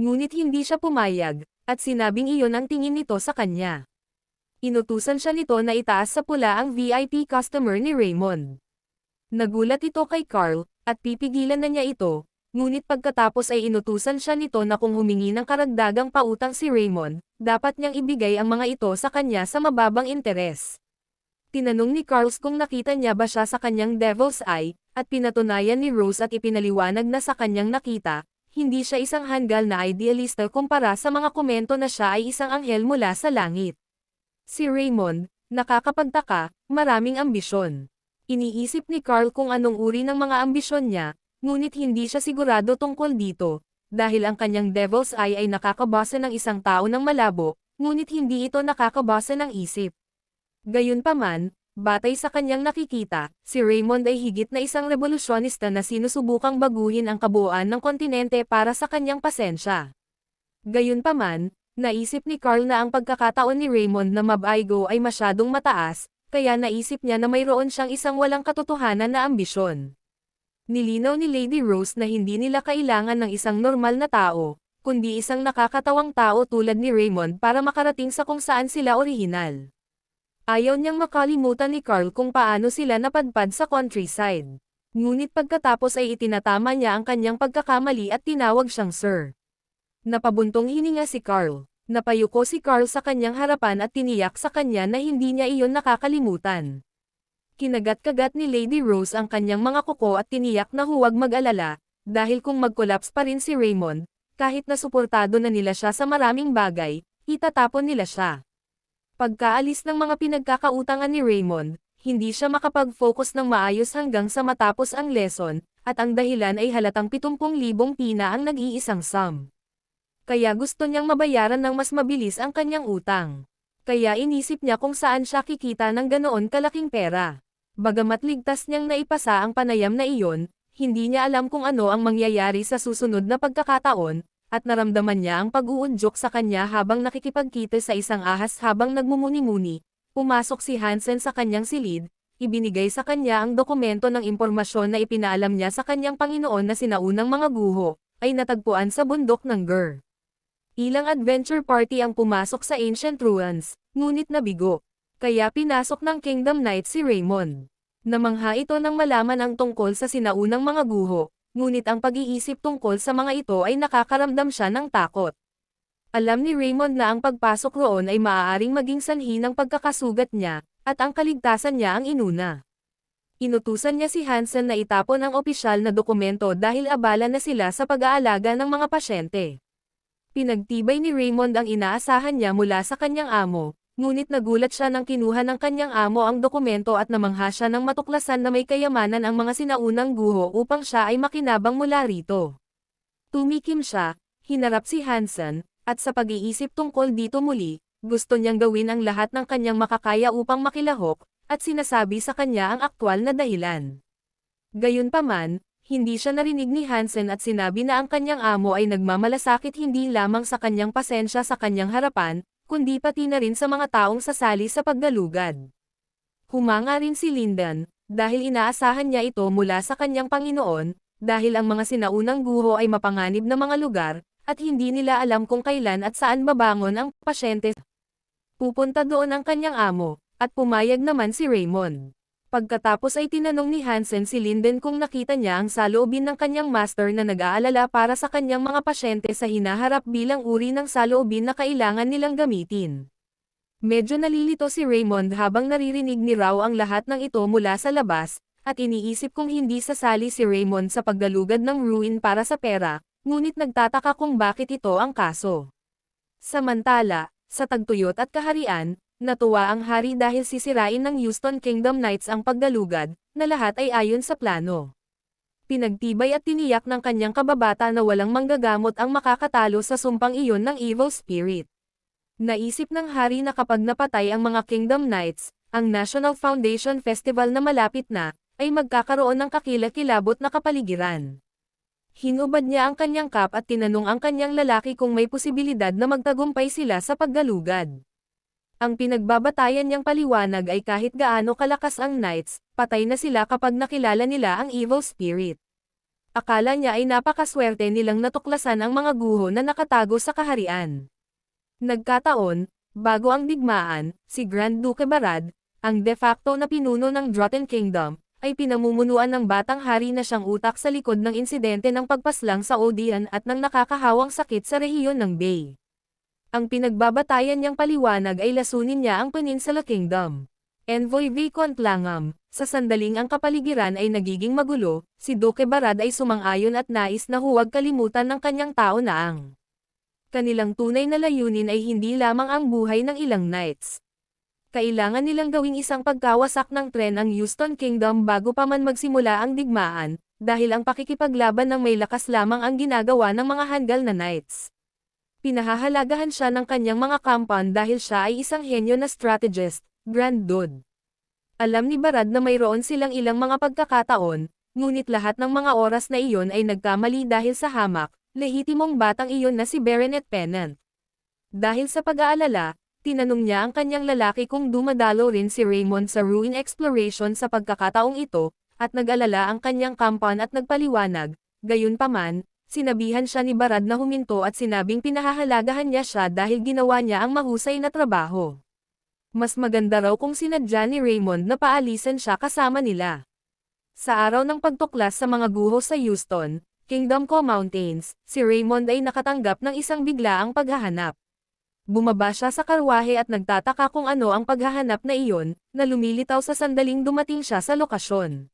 Ngunit hindi siya pumayag, at sinabing iyon ang tingin nito sa kanya. Inutusan siya nito na itaas sa pula ang VIP customer ni Raymond. Nagulat ito kay Carl, at pipigilan na niya ito, ngunit pagkatapos ay inutusan siya nito na kung humingi ng karagdagang pautang si Raymond, dapat niyang ibigay ang mga ito sa kanya sa mababang interes. Tinanong ni Carl kung nakita niya ba siya sa kanyang Devil's Eye, at pinatunayan ni Rose at ipinaliwanag na sa kanyang nakita, hindi siya isang hanggal na idealista kumpara sa mga komento na siya ay isang anghel mula sa langit. Si Raymond, nakakapagtaka, maraming ambisyon. Iniisip ni Carl kung anong uri ng mga ambisyon niya, ngunit hindi siya sigurado tungkol dito, dahil ang kanyang Devil's Eye ay nakakabasa ng isang tao ng malabo, ngunit hindi ito nakakabasa ng isip. Gayunpaman, batay sa kanyang nakikita, si Raymond ay higit na isang revolusyonista na sinusubukang baguhin ang kabuuan ng kontinente para sa kanyang pasensya. Gayunpaman, naisip ni Carl na ang pagkakataon ni Raymond na mabaigo ay masyadong mataas, kaya naisip niya na mayroon siyang isang walang katotohanan na ambisyon. Nilinaw ni Lady Rose na hindi nila kailangan ng isang normal na tao, kundi isang nakakatawang tao tulad ni Raymond para makarating sa kung saan sila orihinal. Ayaw niyang makalimutan ni Carl kung paano sila napadpad sa countryside. Ngunit pagkatapos ay itinatama niya ang kanyang pagkakamali at tinawag siyang Sir. Napabuntong hininga si Carl. Napayuko si Carl sa kanyang harapan at tiniyak sa kanya na hindi niya iyon nakakalimutan. Kinagat-kagat ni Lady Rose ang kanyang mga kuko at tiniyak na huwag mag-alala, dahil kung mag-collapse pa rin si Raymond, kahit na suportado na nila siya sa maraming bagay, itatapon nila siya. Pagkaalis ng mga pinagkakautangan ni Raymond, hindi siya makapag-focus ng maayos hanggang sa matapos ang lesson, at ang dahilan ay halatang 70,000 pina ang nag-iisang sum. Kaya gusto niyang mabayaran ng mas mabilis ang kanyang utang. Kaya inisip niya kung saan siya kikita ng ganoon kalaking pera. Bagamat ligtas niyang naipasa ang panayam na iyon, hindi niya alam kung ano ang mangyayari sa susunod na pagkakataon, at naramdaman niya ang pag-uudyok sa kanya habang nakikipagkita sa isang ahas habang nagmumuni-muni. Pumasok si Hansen sa kanyang silid, ibinigay sa kanya ang dokumento ng impormasyon na ipinaalam niya sa kanyang Panginoon na sinaunang mga guho, ay natagpuan sa bundok ng Gur. Ilang adventure party ang pumasok sa ancient ruins, ngunit nabigo. Kaya pinasok ng Kingdom Knight si Raymond. Namangha ito nang malaman ang tungkol sa sinaunang mga guho, ngunit ang pag-iisip tungkol sa mga ito ay nakakaramdam siya ng takot. Alam ni Raymond na ang pagpasok roon ay maaaring maging sanhi ng pagkakasugat niya, at ang kaligtasan niya ang inuna. Inutusan niya si Hansen na itapon ang opisyal na dokumento dahil abala na sila sa pag-aalaga ng mga pasyente. Pinagtibay ni Raymond ang inaasahan niya mula sa kanyang amo, ngunit nagulat siya nang kinuha ng kanyang amo ang dokumento at namangha siya ng matuklasan na may kayamanan ang mga sinaunang guho upang siya ay makinabang mula rito. Tumikim siya, hinarap si Hansen, at sa pag-iisip tungkol dito muli, gusto niyang gawin ang lahat ng kanyang makakaya upang makilahok, at sinasabi sa kanya ang aktwal na dahilan. Gayunpaman, hindi siya narinig ni Hansen at sinabi na ang kanyang amo ay nagmamalasakit hindi lamang sa kanyang pasensya sa kanyang harapan, kundi pati na rin sa mga taong sasali sa paggalugad. Humanga rin si Lindan, dahil inaasahan niya ito mula sa kanyang Panginoon, dahil ang mga sinaunang guho ay mapanganib na mga lugar, at hindi nila alam kung kailan at saan babangon ang pasyente. Pupunta doon ang kanyang amo, at pumayag naman si Raymond. Pagkatapos ay tinanong ni Hansen si Linden kung nakita niya ang saloobin ng kanyang master na nag-aalala para sa kanyang mga pasyente sa hinaharap bilang uri ng saloobin na kailangan nilang gamitin. Medyo nalilito si Raymond habang naririnig ni Rao ang lahat ng ito mula sa labas, at iniisip kung hindi sasali si Raymond sa paggalugad ng ruin para sa pera, ngunit nagtataka kung bakit ito ang kaso. Samantala, sa tagtuyot at kaharian, natuwa ang hari dahil sisirain ng Houston Kingdom Knights ang paggalugad, na lahat ay ayon sa plano. Pinagtibay at tiniyak ng kanyang kababata na walang manggagamot ang makakatalo sa sumpang iyon ng evil spirit. Naisip ng hari na kapag napatay ang mga Kingdom Knights, ang National Foundation Festival na malapit na, ay magkakaroon ng kakilakilabot na kapaligiran. Hinubad niya ang kanyang kap at tinanong ang kanyang lalaki kung may posibilidad na magtagumpay sila sa paggalugad. Ang pinagbabatayan niyang paliwanag ay kahit gaano kalakas ang Knights, patay na sila kapag nakilala nila ang evil spirit. Akala niya ay napakaswerte nilang natuklasan ang mga guho na nakatago sa kaharian. Nagkataon, bago ang digmaan, si Grand Duke Barad, ang de facto na pinuno ng Drotten Kingdom, ay pinamumunuan ng batang hari na siyang utak sa likod ng insidente ng pagpaslang sa Odeon at ng nakakahawang sakit sa rehiyon ng Bay. Ang pinagbabatayan niyang paliwanag ay lasunin niya ang Peninsula Kingdom. Envoy Vicomte Langham, sa sandaling ang kapaligiran ay nagiging magulo, si Duke Barad ay sumang-ayon at nais na huwag kalimutan ng kanyang tao na ang kanilang tunay na layunin ay hindi lamang ang buhay ng ilang knights. Kailangan nilang gawing isang pagkawasak ng tren ang Houston Kingdom bago pa man magsimula ang digmaan, dahil ang pakikipaglaban ng may lakas lamang ang ginagawa ng mga hanggal na knights. Pinahahalagahan siya ng kanyang mga kampan dahil siya ay isang henyo na strategist, Grand Dude. Alam ni Barad na mayroon silang ilang mga pagkakataon, ngunit lahat ng mga oras na iyon ay nagkamali dahil sa hamak, lehitimong batang iyon na si Baronet Pennant. Dahil sa pag-aalala, tinanong niya ang kanyang lalaki kung dumadalo rin si Raymond sa ruin exploration sa pagkakataong ito, at nag-alala ang kanyang kampan at nagpaliwanag, gayunpaman, sinabihan siya ni Barad na huminto at sinabing pinahahalagahan niya siya dahil ginawa niya ang mahusay na trabaho. Mas maganda raw kung sinadya ni Raymond na paalisan siya kasama nila. Sa araw ng pagtuklas sa mga guho sa Houston, Kingdom Co Mountains, si Raymond ay nakatanggap ng isang biglaang paghahanap. Bumaba siya sa karwahe at nagtataka kung ano ang paghahanap na iyon, na lumilitaw sa sandaling dumating siya sa lokasyon.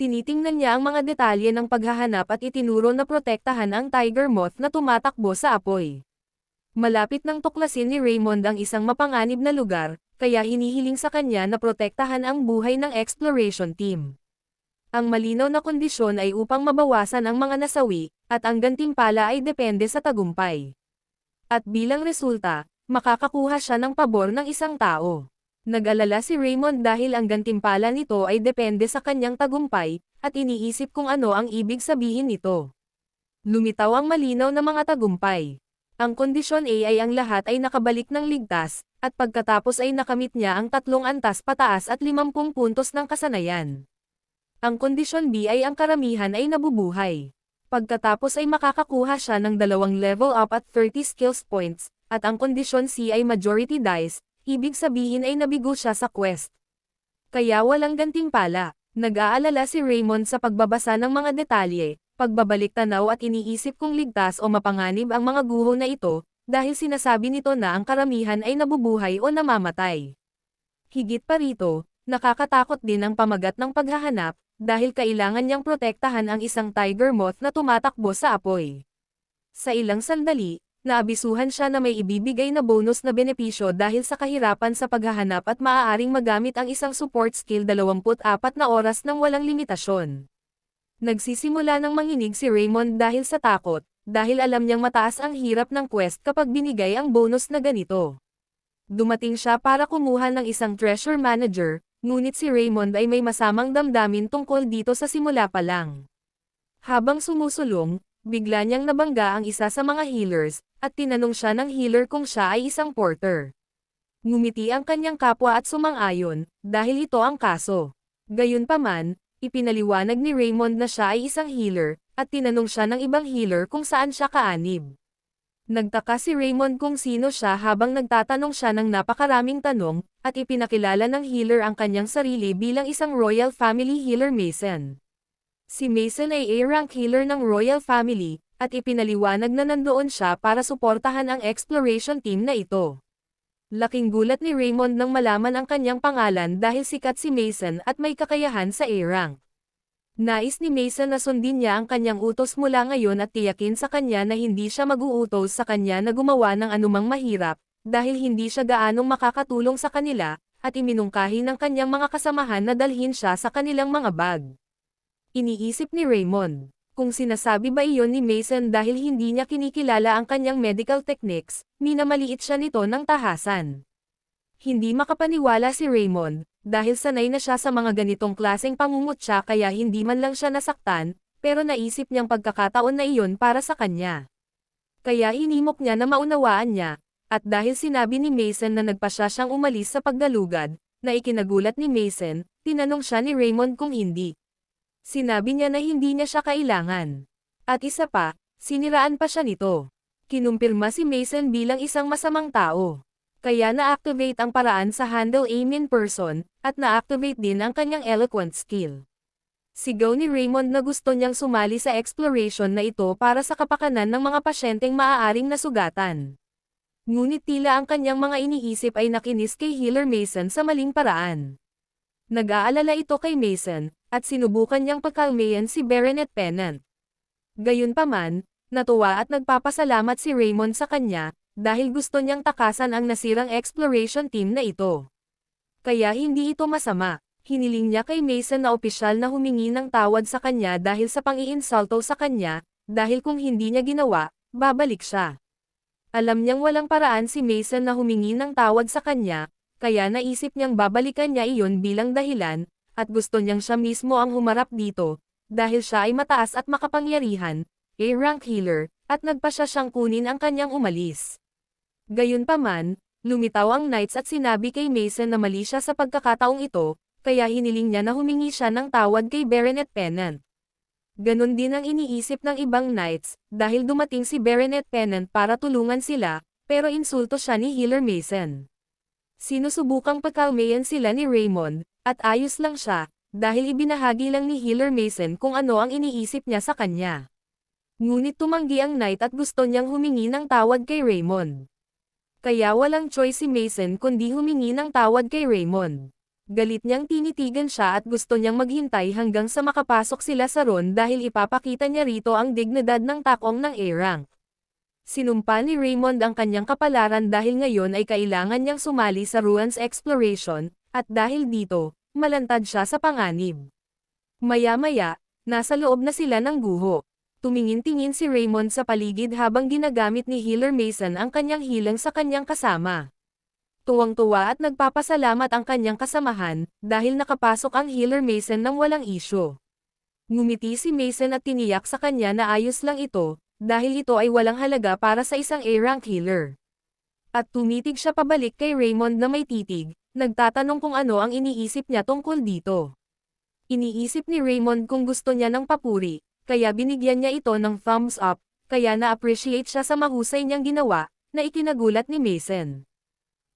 Tinitingnan niya ang mga detalye ng paghahanap at itinuro na protektahan ang tiger moth na tumatakbo sa apoy. Malapit nang tuklasin ni Raymond ang isang mapanganib na lugar, kaya hinihiling sa kanya na protektahan ang buhay ng exploration team. Ang malinaw na kondisyon ay upang mabawasan ang mga nasawi, at ang gantimpala ay depende sa tagumpay. At bilang resulta, makakakuha siya ng pabor ng isang tao. Nag-alala si Raymond dahil ang gantimpala nito ay depende sa kanyang tagumpay, at iniisip kung ano ang ibig sabihin nito. Lumitaw ang malinaw na mga tagumpay. Ang kondisyon A ay ang lahat ay nakabalik ng ligtas, at pagkatapos ay nakamit niya ang 3 antas pataas at 50 puntos ng kasanayan. Ang kondisyon B ay ang karamihan ay nabubuhay. Pagkatapos ay makakakuha siya ng 2 level up at 30 skills points, at ang kondisyon C ay majority dice, ibig sabihin ay nabigo siya sa quest. Kaya walang gantimpala. Nag-aalala si Raymond sa pagbabasa ng mga detalye, pagbabalik tanaw at iniisip kung ligtas o mapanganib ang mga guho na ito, dahil sinasabi nito na ang karamihan ay nabubuhay o namamatay. Higit pa rito, nakakatakot din ang pamagat ng paghahanap, dahil kailangan niyang protektahan ang isang tiger moth na tumatakbo sa apoy. Sa ilang sandali, naabisuhan siya na may ibibigay na bonus na benepisyo dahil sa kahirapan sa paghahanap at maaaring magamit ang isang support skill 24 na oras ng walang limitasyon. Nagsisimula ng manginig si Raymond dahil sa takot, dahil alam niyang mataas ang hirap ng quest kapag binigay ang bonus na ganito. Dumating siya para kumuha ng isang treasure manager, ngunit si Raymond ay may masamang damdamin tungkol dito sa simula pa lang. Habang sumusulong, bigla niyang nabangga ang isa sa mga healers, at tinanong siya ng healer kung siya ay isang porter. Ngumiti ang kanyang kapwa at sumang-ayon, dahil ito ang kaso. Gayunpaman, ipinaliwanag ni Raymond na siya ay isang healer, at tinanong siya ng ibang healer kung saan siya kaanib. Nagtaka si Raymond kung sino siya habang nagtatanong siya ng napakaraming tanong, at ipinakilala ng healer ang kanyang sarili bilang isang Royal Family Healer Mason. Si Mason ay A-rank healer ng Royal Family, at ipinaliwanag na nandoon siya para suportahan ang exploration team na ito. Laking gulat ni Raymond nang malaman ang kanyang pangalan dahil sikat si Mason at may kakayahan sa A-rank. Nais ni Mason na sundin niya ang kanyang utos mula ngayon at tiyakin sa kanya na hindi siya mag-uutos sa kanya na gumawa ng anumang mahirap, dahil hindi siya gaanong makakatulong sa kanila, at iminungkahi ng kanyang mga kasamahan na dalhin siya sa kanilang mga bag. Iniisip ni Raymond, kung sinasabi ba iyon ni Mason dahil hindi niya kinikilala ang kanyang medical techniques, minamaliit siya nito ng tahasan. Hindi makapaniwala si Raymond, dahil sanay na siya sa mga ganitong klaseng pangungutya kaya hindi man lang siya nasaktan, pero naisip niyang pagkakataon na iyon para sa kanya. Kaya hinimok niya na maunawaan niya, at dahil sinabi ni Mason na nagpasya siyang umalis sa pagdalugad, na ikinagulat ni Mason, tinanong siya ni Raymond kung hindi Sinabi niya na hindi niya siya kailangan. At isa pa, siniraan pa siya nito. Kinumpirma si Mason bilang isang masamang tao. Kaya na-activate ang paraan sa handle aim in person, at na-activate din ang kanyang eloquent skill. Sigaw ni Raymond na gusto niyang sumali sa exploration na ito para sa kapakanan ng mga pasyenteng maaaring nasugatan. Ngunit tila ang kanyang mga iniisip ay nakinis kay Healer Mason sa maling paraan. Nag-aalala ito kay Mason, at sinubukan niyang pagkalmayan si Baronet Pennant. Gayunpaman, natuwa at nagpapasalamat si Raymond sa kanya, dahil gusto niyang takasan ang nasirang exploration team na ito. Kaya hindi ito masama, hiniling niya kay Mason na opisyal na humingi ng tawad sa kanya dahil sa pang-iinsulto sa kanya, dahil kung hindi niya ginawa, babalik siya. Alam niyang walang paraan si Mason na humingi ng tawad sa kanya, kaya naisip niyang babalikan niya iyon bilang dahilan, at gusto niyang siya mismo ang humarap dito, dahil siya ay mataas at makapangyarihan, A-rank healer, at nagpa siya siyang kunin ang kanyang umalis. Gayunpaman, lumitaw ang Knights at sinabi kay Mason na mali siya sa pagkakataong ito, kaya hiniling niya na humingi siya ng tawad kay Baronet Pennant. Ganon din ang iniisip ng ibang Knights, dahil dumating si Baronet Pennant para tulungan sila, pero insulto siya ni Healer Mason. Sinusubukang pagkalmayan sila ni Raymond, at ayos lang siya, dahil ibinahagi lang ni Healer Mason kung ano ang iniisip niya sa kanya. Ngunit tumanggi ang Knight at gusto niyang humingi ng tawad kay Raymond. Kaya walang choice si Mason kundi humingi ng tawad kay Raymond. Galit niyang tinitigan siya at gusto niyang maghintay hanggang sa makapasok sila sa Ron dahil ipapakita niya rito ang dignidad ng takong ng A-rank. Sinumpa ni Raymond ang kanyang kapalaran dahil ngayon ay kailangan niyang sumali sa Ruins Exploration, at dahil dito, malantad siya sa panganib. Maya-maya, nasa loob na sila ng guho. Tumingin-tingin si Raymond sa paligid habang ginagamit ni Healer Mason ang kanyang hilang sa kanyang kasama. Tuwang-tuwa at nagpapasalamat ang kanyang kasamahan, dahil nakapasok ang Healer Mason ng walang isyo. Ngumiti si Mason at tiniyak sa kanya na ayos lang ito, dahil ito ay walang halaga para sa isang A-rank healer. At tumitig siya pabalik kay Raymond na may titig, nagtatanong kung ano ang iniisip niya tungkol dito. Iniisip ni Raymond kung gusto niya ng papuri, kaya binigyan niya ito ng thumbs up, kaya na-appreciate siya sa mahusay niyang ginawa, na ikinagulat ni Mason.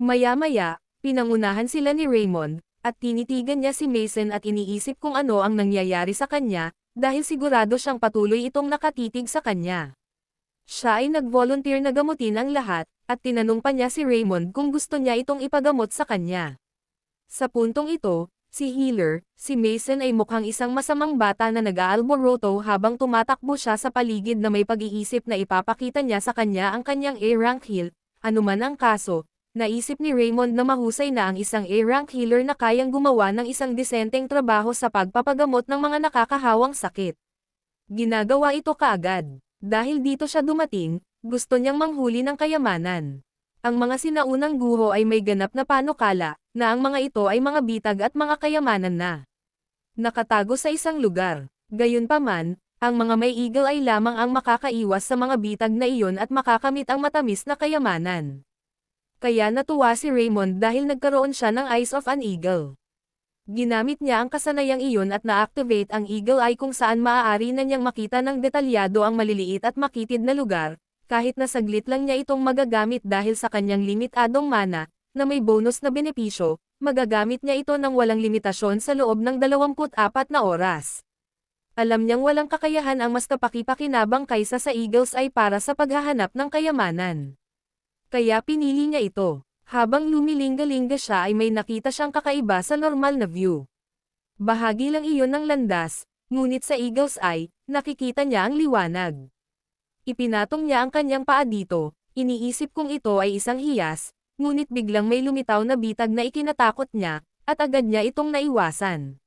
Maya-maya, pinangunahan sila ni Raymond, at tinitigan niya si Mason at iniisip kung ano ang nangyayari sa kanya, dahil sigurado siyang patuloy itong nakatitig sa kanya. Siya ay nag-volunteer na gamutin ang lahat, at tinanong pa niya si Raymond kung gusto niya itong ipagamot sa kanya. Sa puntong ito, si Healer, si Mason ay mukhang isang masamang bata na nag-aalboroto habang tumatakbo siya sa paligid na may pag-iisip na ipapakita niya sa kanya ang kanyang A-rank heal, anuman ang kaso. Naisip ni Raymond na mahusay na ang isang A-rank healer na kayang gumawa ng isang disenteng trabaho sa pagpapagamot ng mga nakakahawang sakit. Ginagawa ito kaagad. Dahil dito siya dumating, gusto niyang manghuli ng kayamanan. Ang mga sinaunang guho ay may ganap na panukala, na ang mga ito ay mga bitag at mga kayamanan na nakatago sa isang lugar. Gayunpaman, ang mga may eagle ay lamang ang makakaiwas sa mga bitag na iyon at makakamit ang matamis na kayamanan. Kaya natuwa si Raymond dahil nagkaroon siya ng Eyes of an Eagle. Ginamit niya ang kasanayang iyon at na-activate ang Eagle Eye kung saan maaari na niyang makita ng detalyado ang maliliit at makitid na lugar, kahit na saglit lang niya itong magagamit dahil sa kanyang limitadong mana, na may bonus na benepisyo, magagamit niya ito ng walang limitasyon sa loob ng 24 na oras. Alam niyang walang kakayahan ang mas kapaki-pakinabang kaysa sa Eagle's Eye para sa paghahanap ng kayamanan. Kaya pinili niya ito. Habang lumilingga-lingga siya ay may nakita siyang kakaiba sa normal na view. Bahagi lang iyon ng landas, ngunit sa Eagle's Eye, nakikita niya ang liwanag. Ipinatong niya ang kanyang paa dito, iniisip kung ito ay isang hiyas, ngunit biglang may lumitaw na bitag na ikinatakot niya, at agad niya itong naiwasan.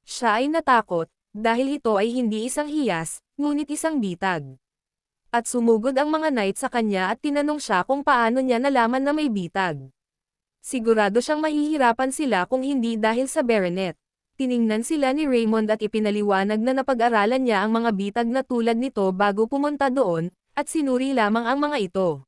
Siya ay natakot, dahil ito ay hindi isang hiyas, ngunit isang bitag. At sumugod ang mga knight sa kanya at tinanong siya kung paano niya nalaman na may bitag. Sigurado siyang mahihirapan sila kung hindi dahil sa Baronet. Tiningnan sila ni Raymond at ipinaliwanag na napag-aralan niya ang mga bitag na tulad nito bago pumunta doon, at sinuri lamang ang mga ito.